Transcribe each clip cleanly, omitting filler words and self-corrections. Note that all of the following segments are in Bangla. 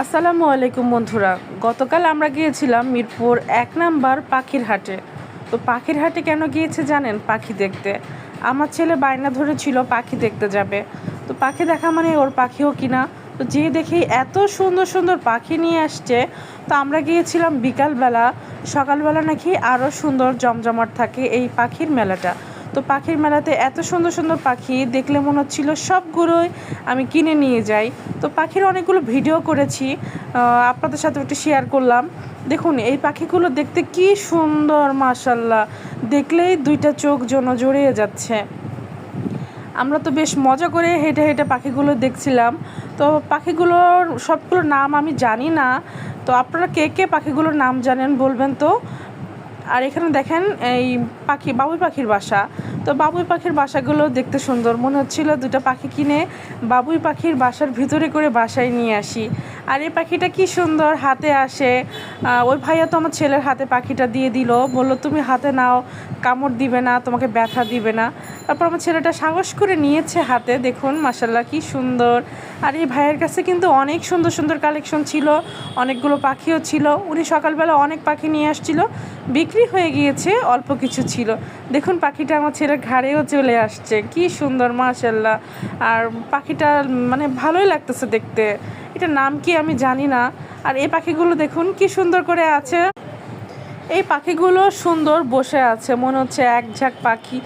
আসসালামু আলাইকুম বন্ধুরা। গতকাল আমরা গিয়েছিলাম মিরপুর ১ নাম্বার পাখির হাটে। তো পাখির হাটে কেন গিয়েছে জানেন? পাখি দেখতে। আমার ছেলে বায়না ধরেছিল পাখি দেখতে যাবে। তো পাখি দেখা মানে ওর পাখিও কিনা। তো যেয়ে দেখি এত সুন্দর সুন্দর পাখি নিয়ে আসছে। তো আমরা গিয়েছিলাম বিকালবেলা, সকালবেলা নাকি আরও সুন্দর জমজমাট থাকে এই পাখির মেলাটা। তো পাখির মেলাতে এত সুন্দর সুন্দর পাখি দেখলে মনে হচ্ছিল সবগুলোই আমি কিনে নিয়ে যাই। তো পাখির অনেকগুলো ভিডিও করেছি, আপনাদের সাথে একটু শেয়ার করলাম। দেখুন এই পাখিগুলো দেখতে কি সুন্দর, মাশাল্লাহ, দেখলেই দুইটা চোখ যেন জড়িয়ে যাচ্ছে। আমরা তো বেশ মজা করে হেঁটে হেঁটে পাখিগুলো দেখছিলাম। তো পাখিগুলোর সবগুলোর নাম আমি জানি না। তো আপনারা কে কে পাখিগুলোর নাম জানেন বলবেন তো। আর এখানে দেখেন এই পাখি, বাবুই পাখির বাসা। তো বাবুই পাখির বাসাগুলো দেখতে সুন্দর, মনে হচ্ছিল দুটো পাখি কিনে বাবুই পাখির বাসার ভিতরে করে বাসায় নিয়ে আসি। আর এই পাখিটা কি সুন্দর হাতে আসে। ওই ভাইয়া তো আমার ছেলের হাতে পাখিটা দিয়ে দিল, বলল তুমি হাতে নাও, কামড় দিবে না, তোমাকে ব্যথা দিবে না। তারপর আমার ছেলেটা সাহস করে নিয়েছে হাতে। দেখুন মাশাল্লাহ কি সুন্দর। আর এই ভাইয়ের কাছে কিন্তু অনেক সুন্দর সুন্দর কালেকশন ছিল, অনেকগুলো পাখিও ছিল। উনি সকালবেলা অনেক পাখি নিয়ে আসছিল, বিক্রি হয়ে গিয়েছে, অল্প কিছু ছিল। দেখুন পাখিটা আমার ছেলের ঘাড়েও চলে আসছে, কি সুন্দর মাশাল্লাহ। আর পাখিটা মানে ভালোই লাগতেছে দেখতে। এটার নাম কি আমি জানি না। আর এই পাখিগুলো দেখুন কি সুন্দর করে আছে। এই পাখিগুলো সুন্দর বসে আছে, মনে হচ্ছে এক ঝাঁক পাখি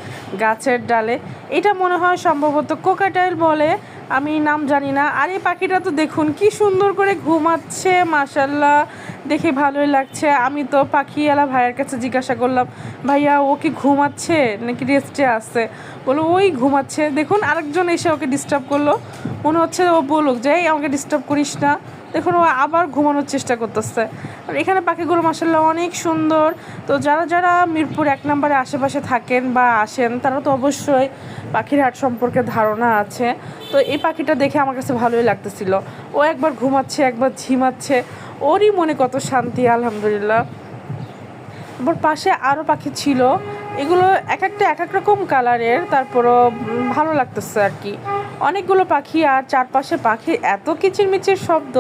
গাছের ডালে। এটা মনে হয় সম্ভবত কোকাটাইল বলে, আমি নাম জানি না। আর এই পাখিটা তো দেখুন কি সুন্দর করে ঘুমাচ্ছে, মাশাল্লাহ, দেখে ভালোই লাগছে। আমি তো পাখিওয়ালা ভাইয়ের কাছে জিজ্ঞাসা করলাম, ভাইয়া ও কি ঘুমাচ্ছে নাকি রেস্টে আছে? বলো ওই ঘুমাচ্ছে। দেখুন আরেকজন এসে ওকে ডিস্টার্ব করলো, মনে হচ্ছে ও বলুক যে এই আমাকে ডিস্টার্ব করিস না। দেখুন ও আবার ঘুমানোর চেষ্টা করতেছে। আর এখানে পাখিগুলো মাশাল্লাহ অনেক সুন্দর। তো যারা যারা মিরপুর ১ নম্বরে আশেপাশে থাকেন বা আসেন, তারা তো অবশ্যই পাখির হাট সম্পর্কে ধারণা আছে। তো এই পাখিটা দেখে আমার কাছে ভালোই লাগতেছিল। ও একবার ঘুমাচ্ছে, একবার ঝিমাচ্ছে, ওরই মনে কত শান্তি, আলহামদুলিল্লাহ। তারপর পাশে আরও পাখি ছিল, এগুলো এক একটা এক এক রকম কালারের, তারপরও ভালো লাগতেছে আর কি। অনেকগুলো পাখি, আর চারপাশে পাখির এত কিচিরমিচির শব্দ,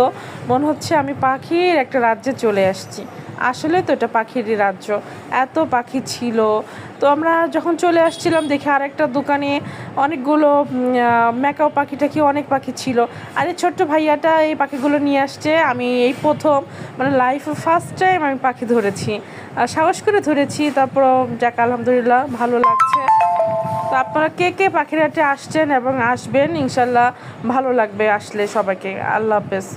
মনে হচ্ছে আমি পাখির একটা রাজ্যে চলে আসছি। আসলে তো এটা পাখিরই রাজ্য, এত পাখি ছিল। তো আমরা যখন চলে আসছিলাম দেখে আরেকটা দোকানে অনেকগুলো ম্যাকাও পাখি টাকি অনেক পাখি ছিল। আর এই ছোট্ট ভাইয়াটা এই পাখিগুলো নিয়ে আসছে। আমি এই প্রথম, মানে লাইফে ফার্স্ট টাইম আমি পাখি ধরেছি, সাহস করে ধরেছি। তারপর যাক আলহামদুলিল্লাহ ভালো লাগছে। তো আপনারা কে কে পাখির হাটে আসছেন এবং আসবেন, ইনশাল্লাহ ভালো লাগবে আসলে সবাইকে। আল্লাহ হাফেজ।